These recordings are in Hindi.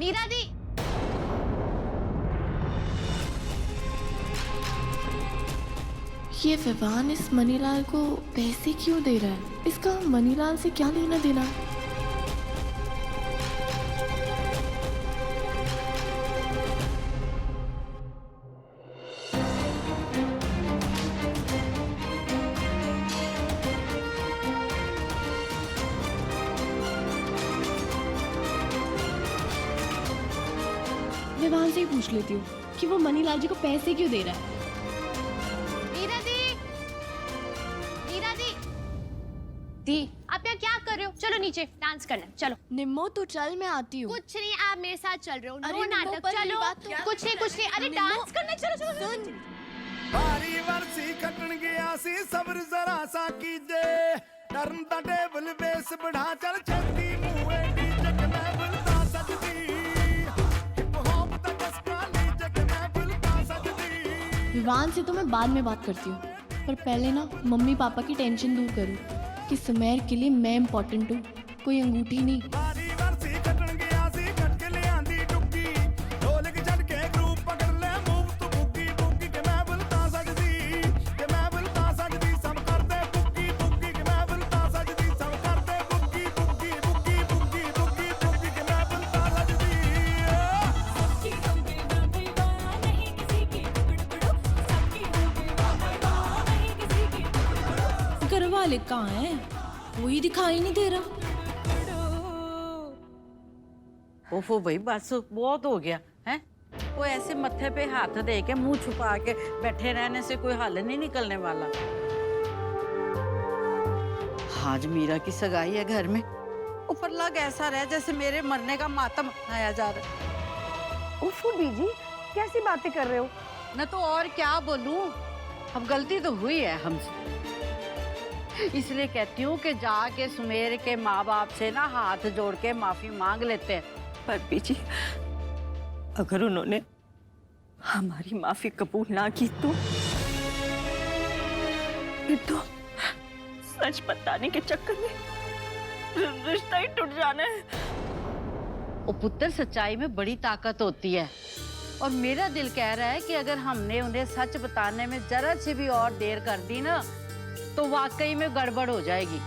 मीरा दी, ये विवान इस मनीलाल को पैसे क्यों दे रहा है? इसका मनीलाल से क्या लेना देना? विवान से ही पूछ लेती हूँ कि वो मनीलाल जी को पैसे क्यों दे रहा है। मीरा दी, मीरा दी, दी, आप यहाँ क्या कर रहे हो? चलो नीचे डांस करना है, चलो। निम्मो तू चल, मैं आती हूँ। कुछ नहीं, आप मेरे साथ चल रहे हो। अरे नो निम्मो, नाटक, पर मेरी चलो। बात तो- कुछ नहीं, अरे डांस करना है, चलो चलो। सुन, भारी वर्षी कटन गया सी सब्र जरा सा कीजे टर्न द टेबल बेस बढ़ा चल छेती मुए डीजे के मैं बुलता सजदी हिप हॉप दा कसका डीजे के मैं बुलता सजदी। विवान से तो मैं बाद में बात करती हूँ, पर पहले ना मम्मी पापा की टेंशन दूर करूँ कि सुमेर के लिए मैं इम्पोर्टेंट हूँ, कोई अंगूठी नहीं। भारी वर्षी कटन गया सी कट के ले आंदी टुक्की ढोलक झटके ग्रुप पकड़ ले मूव तू बुकी बुकी के मैं बुलता सजदी के मैं बुलता सजदी सब करते बुकी बुकी के मैं बुलता सजदी सब करते बुकी बुकी बुकी बुकी बुकी बुकी के मैं बुलता सजदी। घर वाले कहाँ हैं? कोई दिखाई नहीं दे रहा। ओफो भाई बस बहुत हो गया है। वो ऐसे मत्थे पे हाथ दे के मुंह छुपा के बैठे रहने से कोई हल नहीं निकलने वाला। आज मीरा की सगाई है घर में, ऊपर लग ऐसा रहे जैसे मेरे मरने का मातम मनाया जा रहा है। उफू बीजी, कैसी बातें कर रहे हो? न तो और क्या बोलूं, अब गलती तो हुई है हमसे, इसलिए कहती हूँ कि जाके सुमेर के माँ बाप से ना हाथ जोड़ के माफी मांग लेते हैं। पर बीजी, अगर उन्होंने हमारी माफी कबूल ना की तो फिर तो सच बताने के चक्कर में रिश्ता ही टूट जाना है। वो पुत्र, सच्चाई में बड़ी ताकत होती है और मेरा दिल कह रहा है कि अगर हमने उन्हें सच बताने में जरा सी भी और देर कर दी ना तो वाकई में गड़बड़ हो जाएगी।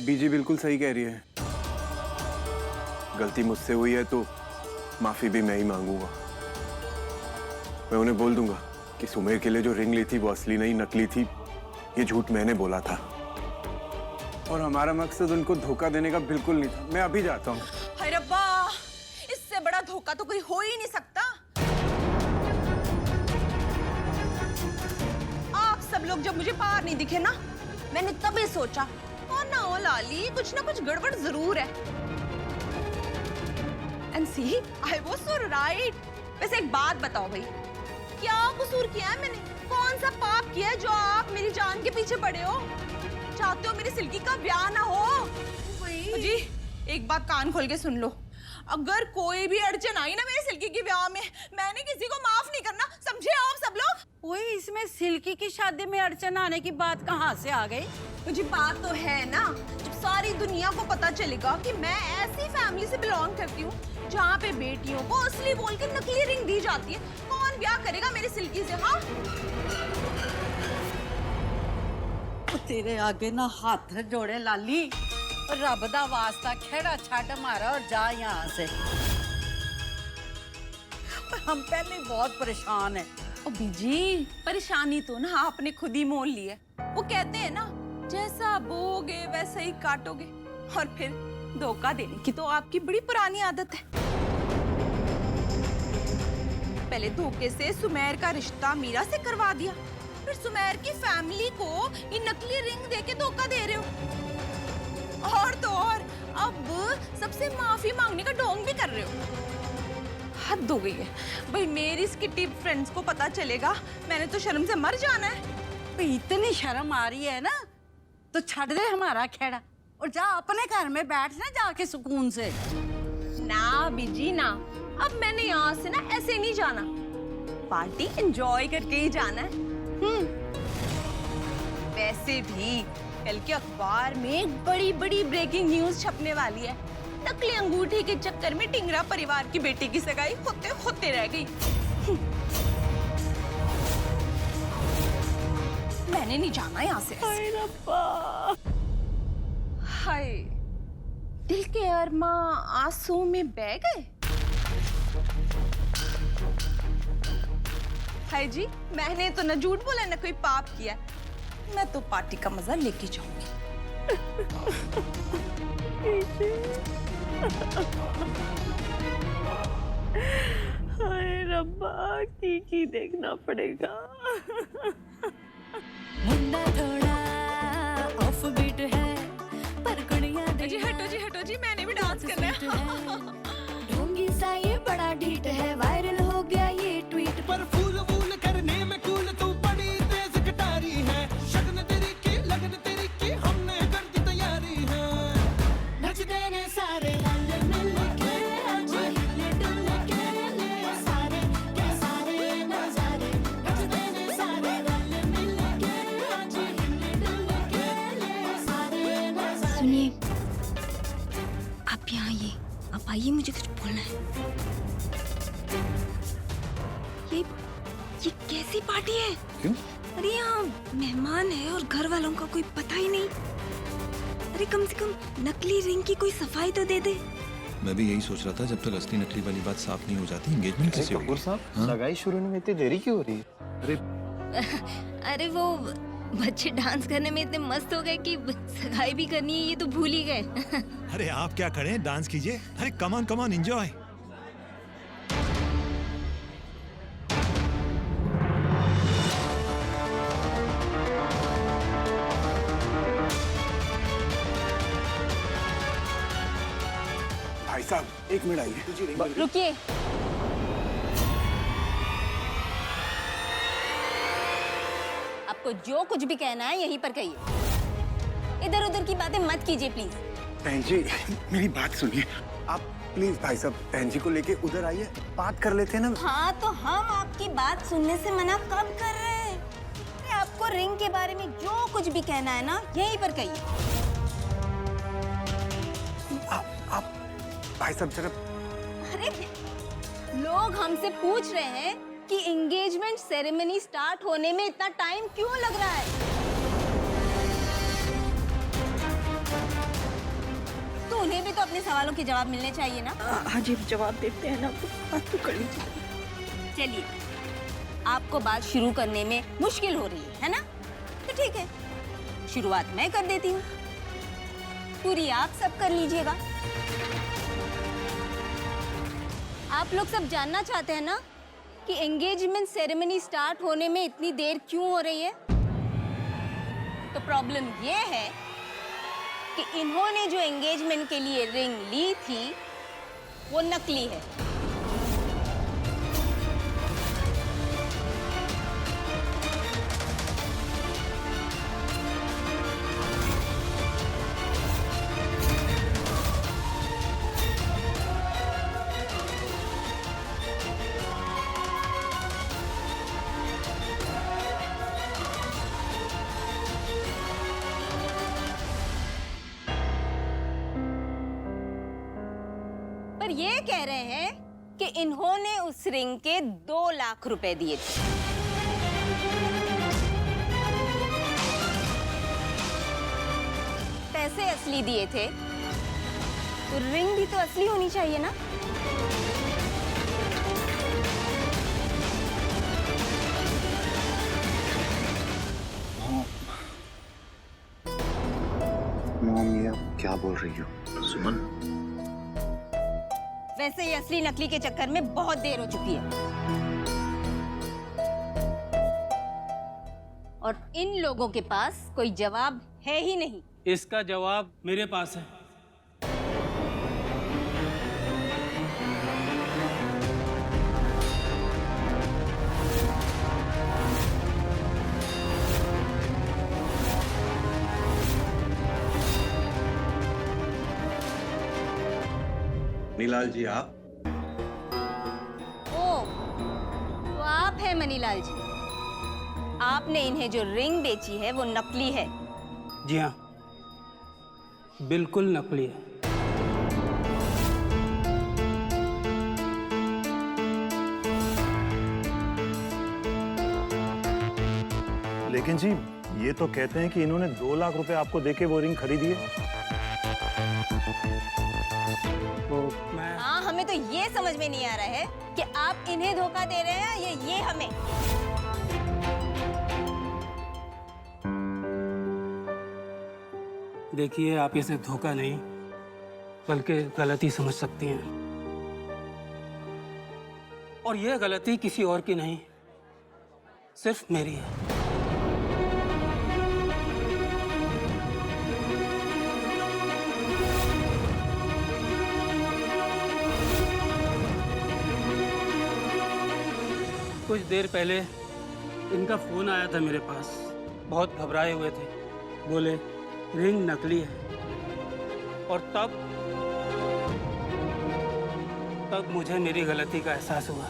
बीजी बिल्कुल सही कह रही है, गलती मुझसे हुई है तो माफी भी मैं ही मांगूंगा। मैं उन्हें बोल दूंगा कि सुमेर के लिए जो रिंग ली थी वो असली नहीं नकली थी, ये झूठ मैंने बोला था और हमारा मकसद उनको धोखा देने का बिल्कुल नहीं था। मैं अभी जाता हूँ। हाय रब्बा, इससे बड़ा धोखा तो कोई हो ही नहीं सकता। आप सब लोग जब मुझे बाहर नहीं दिखे ना, मैंने तभी सोचा और ना हो लाली, कुछ ना कुछ गड़बड़ जरूर है। And C, I was so right. वैसे एक बात बताओ भाई, क्या कसूर किया है मैंने? कौन सा पाप किया है जो आप मेरी जान के पीछे पड़े हो? चाहते हो मेरी सिल्की का ब्याह ना हो? जी, एक बात कान खोल के सुन लो, अगर कोई भी अड़चन आई ना मेरे सिल्की के ब्याह में, मैंने किसी को माफ नहीं करना, समझे आप सब लोग? ओए, इसमें सिल्की की शादी में अड़चन आने की बात कहाँ से आ गई? मुझे बात तो है ना, जब सारी दुनिया को पता चलेगा कि मैं ऐसी फैमिली से बिलोंग करती हूँ जहाँ पे बेटियों को असली बोल के नकली रिंग दी जाती है, कौन ब्याह करेगा मेरी सिल्की से? हाँ, तेरे आगे ना हाथ जोड़े लाली, और रब दा वास्ता खेड़ा छाट मारा और जा यहाँ से। हम पहले बहुत परेशान हैं। ओ बीजी, परेशानी तो ना आपने खुद ही मोल ली है। वो कहते हैं ना, जैसा बोगे वैसा ही काटोगे, और फिर धोखा देने की तो आपकी बड़ी पुरानी आदत है। पहले धोखे से सुमेर का रिश्ता मीरा से करवा दिया, फिर सुमेर की फैमिली को ये नकली रिंग देके धोखा दे रहे हो, और तो और अब सबसे माफी मांगने का ढोंग भी कर रहे हो। हद हो गई है भाई, मेरी स्किटी फ्रेंड्स को पता चलेगा, मैंने तो शर्म से मर जाना है। इतनी शर्म आ रही है ना तो छड़ दे हमारा खेड़ा और जा अपने घर में बैठ ना जाके सुकून से। ना बीजी ना, अब मैंने यहाँ से ना ऐसे नहीं जाना, पार्टी एंजॉय करके ही जाना है। वैसे भी कल के अखबार में बड़ी बड़ी ब्रेकिंग न्यूज छपने वाली है। नकली अंगूठी के चक्कर में टिंगरा परिवार की बेटी की सगाई होते होते रह गई। मैंने नहीं जाना यहाँ से। हाय, दिल के अरमा आंसू में बह गए। हाय जी, मैंने तो न झूठ बोला न कोई पाप किया। मैं तो पार्टी का मजा लेके जाऊंगी। हाय रब्बा, की देखना पड़ेगा। मुन्ना थोड़ा ऑफ बीट है पर कुड़ियां हटो जी, मैंने भी डांस करना है। ढोंगी सा ये बड़ा ढीठ है, वायरल हो गया ये ट्वीट पर फूल वूल करने में कूल तू बड़ी तेज कटारी है। शगन तेरी की लगन तेरी की हमने कर दी तैयारी है। नचते ने सारे रल मिल के आज हिले डुल के ले सारे के सारे नजारे। नचते ने सारे रल मिल के आज हिले डुल के ले सारे नजारे। सुनिए, आप यहाँ आइए, आप आइए, मुझे कुछ बोलना है। ये कैसी पार्टी है? क्यों? अरे यहाँ मेहमान है और घर वालों का कोई पता ही नहीं। अरे कम से कम नकली रिंग की कोई सफाई तो दे दे। मैं भी यही सोच रहा था, जब तक असली नकली वाली बात साफ नहीं हो जाती एंगेजमेंट कैसे होगी? कपूर साहब, सगाई शुरू होने में इतनी देरी क्यों हो रही है? अरे वो बच्चे डांस करने में इतने मस्त हो गए कि सगाई भी करनी है ये तो भूल ही गए। अरे आप क्या करें, डांस कीजिए। अरे कम ऑन एंजॉय। भाई साहब, एक मिनट आइए। रुकिए, आपको जो कुछ भी कहना है यहीं पर कहिए। इधर उधर की बातें मत कीजिए प्लीज। बहन जी, मेरी बात सुनिए। आप प्लीज भाई साहब बहन जी को लेके उधर आइए, बात कर लेते हैं ना। हाँ तो हम आपकी बात सुनने से मना कब कर रहे हैं? अरे आपको रिंग के बारे में जो कुछ भी कहना है ना यहीं पर कहिए। आप भाई साहब जरा। अरे लोग हमसे पूछ रहे हैं कि एंगेजमेंट सेरेमनी स्टार्ट होने में इतना टाइम क्यों लग रहा है? तो उन्हें भी तो अपने सवालों के जवाब मिलने चाहिए ना। हाँ जी, जवाब देते हैं ना, बात तो कर लीजिए। चलिए, आपको बात शुरू करने में मुश्किल हो रही है ना? तो ठीक है, शुरुआत मैं कर देती हूँ, पूरी आप सब कर लीजिएगा। आप लोग सब जानना चाहते हैं ना कि एंगेजमेंट सेरेमनी स्टार्ट होने में इतनी देर क्यों हो रही है? तो प्रॉब्लम ये है कि इन्होंने जो एंगेजमेंट के लिए रिंग ली थी वो नकली है। पर ये कह रहे हैं कि इन्होंने उस रिंग के 2 लाख रुपए दिए थे। पैसे असली दिए थे तो रिंग भी तो असली होनी चाहिए ना? मॉम, ये आप क्या बोल रही हो? सुमन, वैसे ही असली नकली के चक्कर में बहुत देर हो चुकी है और इन लोगों के पास कोई जवाब है ही नहीं। इसका जवाब मेरे पास है। मनीलाल जी, आप? ओ, तो आप हैं मनीलाल जी। आपने इन्हें जो रिंग बेची है वो नकली है जी हाँ, बिल्कुल नकली है। लेकिन जी ये तो कहते हैं कि इन्होंने 2 लाख रुपए आपको देके वो रिंग खरीदी है। तो मैं हाँ, हमें तो ये समझ में नहीं आ रहा है कि आप इन्हें धोखा दे रहे हैं या ये हमें। देखिए, आप इसे धोखा नहीं बल्कि गलती समझ सकती हैं, और यह गलती किसी और की नहीं, सिर्फ मेरी है। कुछ देर पहले इनका फोन आया था मेरे पास। बहुत घबराए हुए थे, बोले रिंग नकली है। और तब मुझे मेरी गलती का एहसास हुआ।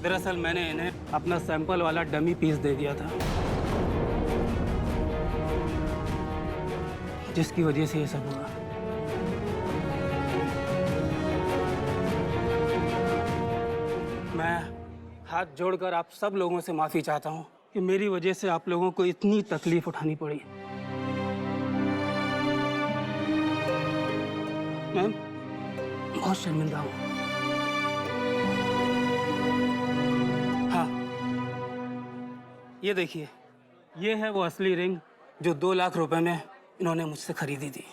दरअसल मैंने इन्हें अपना सैंपल वाला डमी पीस दे दिया था, जिसकी वजह से ये सब हुआ। मैं हाथ जोड़कर आप सब लोगों से माफी चाहता हूँ कि मेरी वजह से आप लोगों को इतनी तकलीफ उठानी पड़ी। मैं बहुत शर्मिंदा हूँ। हाँ, ये देखिए, ये है वो असली रिंग जो 2 लाख रुपए में इन्होंने मुझसे खरीदी थी।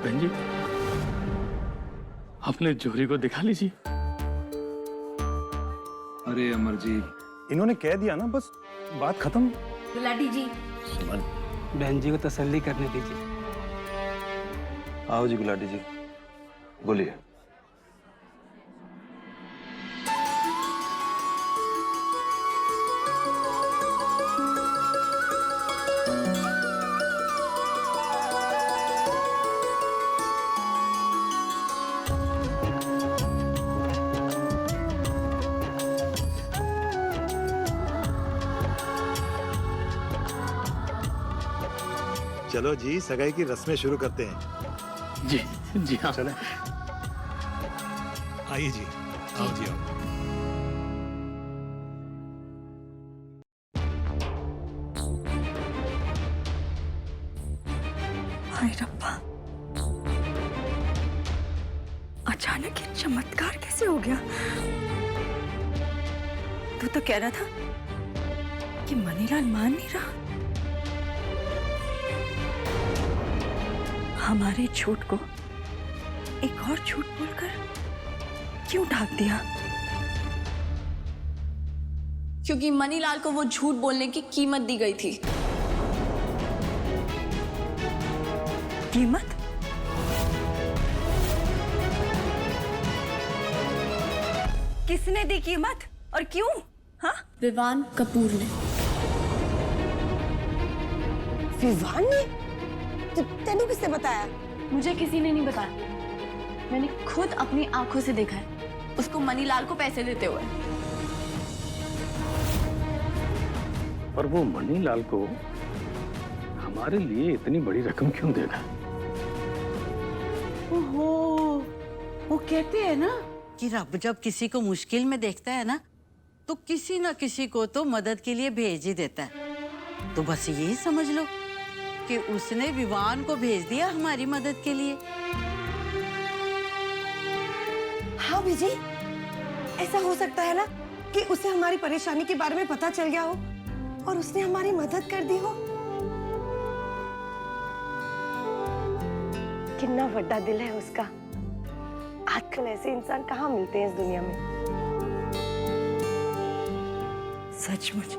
बहन जी, अपने जोहरी को दिखा लीजिए। अरे अमर जी, इन्होंने कह दिया ना, बस बात खत्म। गुलाटी जी, बहन जी को तसल्ली करने दीजिए। आओ जी गुलाटी जी, बोलिए। चलो जी, सगाई की रस्में शुरू करते हैं। जी जी हाँ, चले। आइए जी, आओ जी, आओ। हाय रब्बा, अचानक ये चमत्कार कैसे हो गया? तू तो कह रहा था कि मनीलाल मान नहीं रहा। हमारे झूठ को एक और झूठ बोलकर क्यों ढक दिया? क्योंकि मनीलाल को वो झूठ बोलने की कीमत दी गई थी। कीमत? किसने दी कीमत और क्यों? हाँ, विवान कपूर ने। विवान ने? तेनू किसने बताया? मुझे किसी ने नहीं बताया, मैंने खुद अपनी आंखों से देखा है उसको मनीलाल को पैसे देते हुए। पर वो मनीलाल को हमारे लिए इतनी बड़ी रकम क्यों देगा? ओहो, वो कहते हैं ना कि रब जब किसी को मुश्किल में देखता है ना, तो किसी ना किसी को तो मदद के लिए भेज ही देता है। तो बस यही समझ लो कि उसने विवान को भेज दिया हमारी मदद के लिए। हाँ बीजी, ऐसा हो सकता है ना कि उसे हमारी परेशानी के बारे में पता चल गया हो और उसने हमारी मदद कर दी हो। कितना बड़ा दिल है उसका। आजकल ऐसे इंसान कहाँ मिलते हैं इस दुनिया में। सचमुच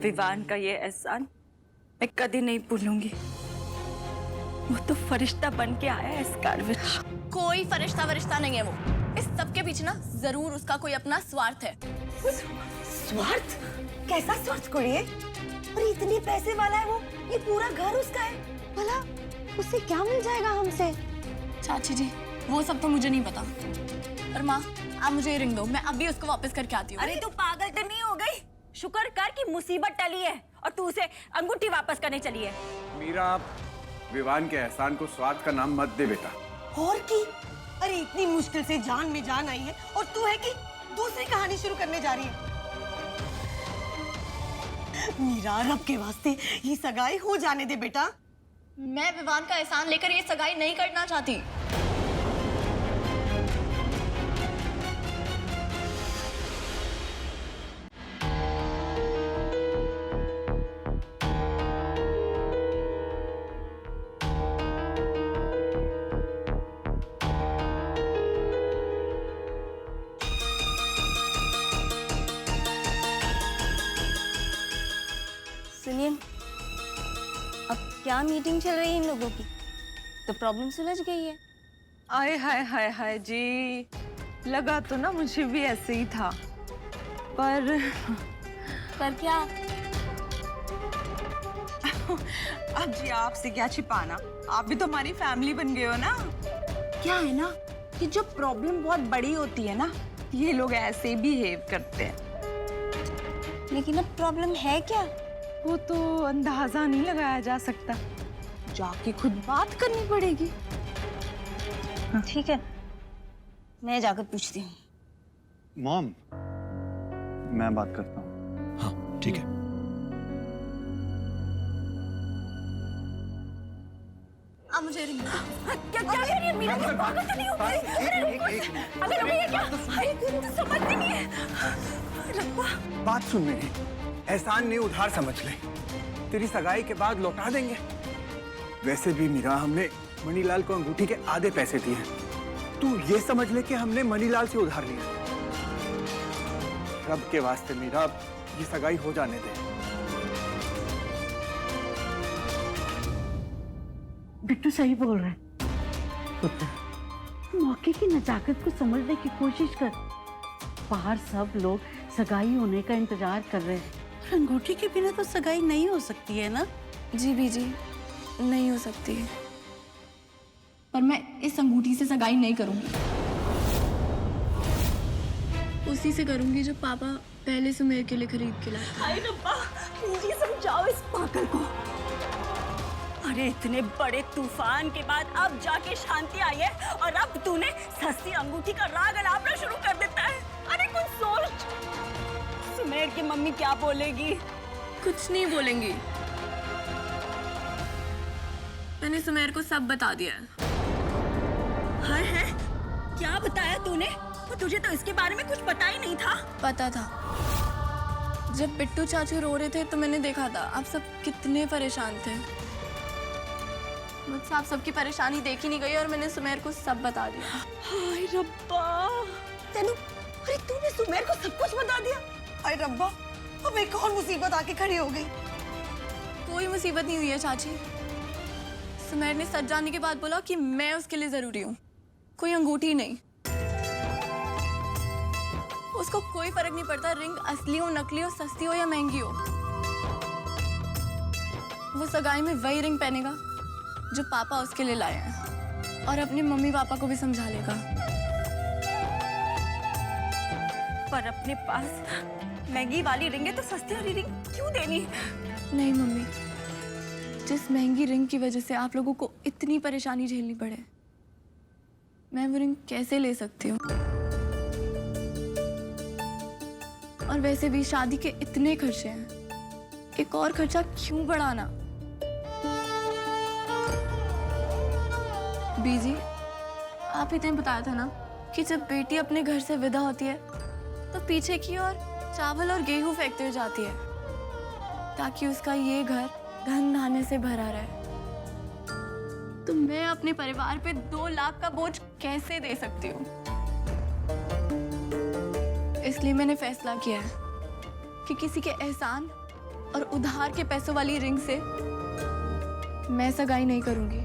विवान का ये एहसान मैं कभी नहीं भूलूंगी। वो तो फरिश्ता बन के आया है इस घर विच। कोई फरिश्ता वरिश्ता नहीं है वो। इस सब के पीछे ना जरूर उसका कोई अपना स्वार्थ है। स्वार्थ? कैसा स्वार्थ कुड़िए? और इतने पैसे वाला है वो, ये पूरा घर उसका है। भला उसे क्या मिल जाएगा हमसे? चाची जी वो सब तो मुझे नहीं पता। और माँ आप मुझे ये रिंग दो, मैं अभी उसको वापस करके आती हूँ। अरे तू पागल तो नहीं हो गई? शुक्र कर कि मुसीबत टली है और तू उसे अंगूठी वापस करने चली है। मीरा, आप विवान के एहसान को स्वार्थ का नाम मत दे बेटा। और की? अरे इतनी मुश्किल से जान में जान आई है और तू है कि दूसरी कहानी शुरू करने जा रही है। मीरा, रब के वास्ते ये सगाई हो जाने दे बेटा। मैं विवान का एहसान लेकर ये सगाई नहीं करना चाहती। सुनिए, अब क्या मीटिंग चल रही है इन लोगों की? तो प्रॉब्लम सुलझ गई है। आए हाय हाय हाय जी, लगा तो ना मुझे भी ऐसे ही था, पर क्या? अब जी आपसे क्या छिपाना, आप भी तो हमारी फैमिली बन गए हो ना। क्या है ना कि जब प्रॉब्लम बहुत बड़ी होती है ना, ये लोग ऐसे बिहेव करते हैं। लेकिन अब प्रॉब्लम है क्या? वो तो अंदाजा नहीं लगाया जा सकता, जाके खुद बात करनी पड़ेगी। ठीक है, मैं जाकर पूछती हूँ। मॉम, मैं बात करता हूँ। हाँ ठीक है। आप मुझे रिंग दो। क्या कह रही है मीरा? तुम पागल तो नहीं हो गई? अगर अभी ये क्या? हाय, तुम तो समझती नहीं है। रब्बा, बात सुन मेरी, एहसान नहीं उधार समझ ले, तेरी सगाई के बाद लौटा देंगे। वैसे भी मीरा, हमने मनीलाल को अंगूठी के आधे पैसे दिए हैं। तू ये समझ ले कि हमने मनीलाल से उधार लिया। रब के वास्ते मीरा, ये सगाई हो जाने दे। बिट्टू सही बोल रहा है। पुत्र, मौके की नजाकत को समझने की कोशिश कर। बाहर सब लोग सगाई होने का इंतजार कर रहे हैं। अंगूठी के बिना तो सगाई नहीं हो सकती है ना? जी बीजी, नहीं हो सकती है। पर मैं इस अंगूठी से सगाई नहीं करूंगी। उसी से करूंगी जो पापा पहले से मेरे के लिए खरीद के लाए। हाय रब्बा, मुझे समझाओ इस पागल को। अरे इतने बड़े तूफान के बाद अब जाके शांति आई है और अब तूने सस्ती अंगूठी का राग अलापना शुरू कर देता है। अरे कुछ सोच। सुमेर की मम्मी क्या बोलेगी? कुछ नहीं बोलेंगी। मैंने सुमेर को सब बता दिया है। हाय है, क्या बताया तूने? तो तुझे तो इसके बारे में कुछ पता ही नहीं था। पता था। जब बिट्टू चाचू रो रहे थे तो मैंने देखा था आप सब कितने परेशान थे। मुझसे आप सबकी परेशानी देखी नहीं गई और मैंने सुमेर को सब बता दिया। हाय रब्बा, अरे तूने सुमेर को सब कुछ बता दिया? अरे रब्बा, अब एक और मुसीबत आके खड़ी हो गई। कोई मुसीबत नहीं हुई है चाची। सुमेर ने सच जानने के बाद बोला कि मैं उसके लिए जरूरी हूँ, कोई अंगूठी नहीं। उसको कोई फर्क नहीं पड़ता रिंग असली हो, नकली हो, सस्ती हो या महंगी हो। वो सगाई में वही रिंग पहनेगा जो पापा उसके लिए लाए हैं और अपने मम्मी पापा को भी समझा लेगा। पर अपने पास महंगी वाली रिंग है तो सस्ती वाली रिंग क्यों देनी? नहीं मम्मी, जिस महंगी रिंग की वजह से आप लोगों को इतनी परेशानी झेलनी पड़े, मैं वो रिंग कैसे ले सकती हूँ? और वैसे भी शादी के इतने खर्चे हैं, एक और खर्चा क्यों बढ़ाना? बीजी, आप ही ने बताया था ना कि जब बेटी अपने घर से विदा होती है तो पीछे की ओर चावल और गेहूं फेंकते हुए जाती है ताकि उसका ये घर धन धान्य से भरा रहे। तो मैं अपने परिवार पे 2 लाख का बोझ कैसे दे सकती हूँ? इसलिए मैंने फैसला किया है कि किसी के एहसान और उधार के पैसों वाली रिंग से मैं सगाई नहीं करूंगी।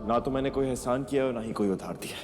ना तो मैंने कोई एहसान किया और ना ही कोई उधार दिया।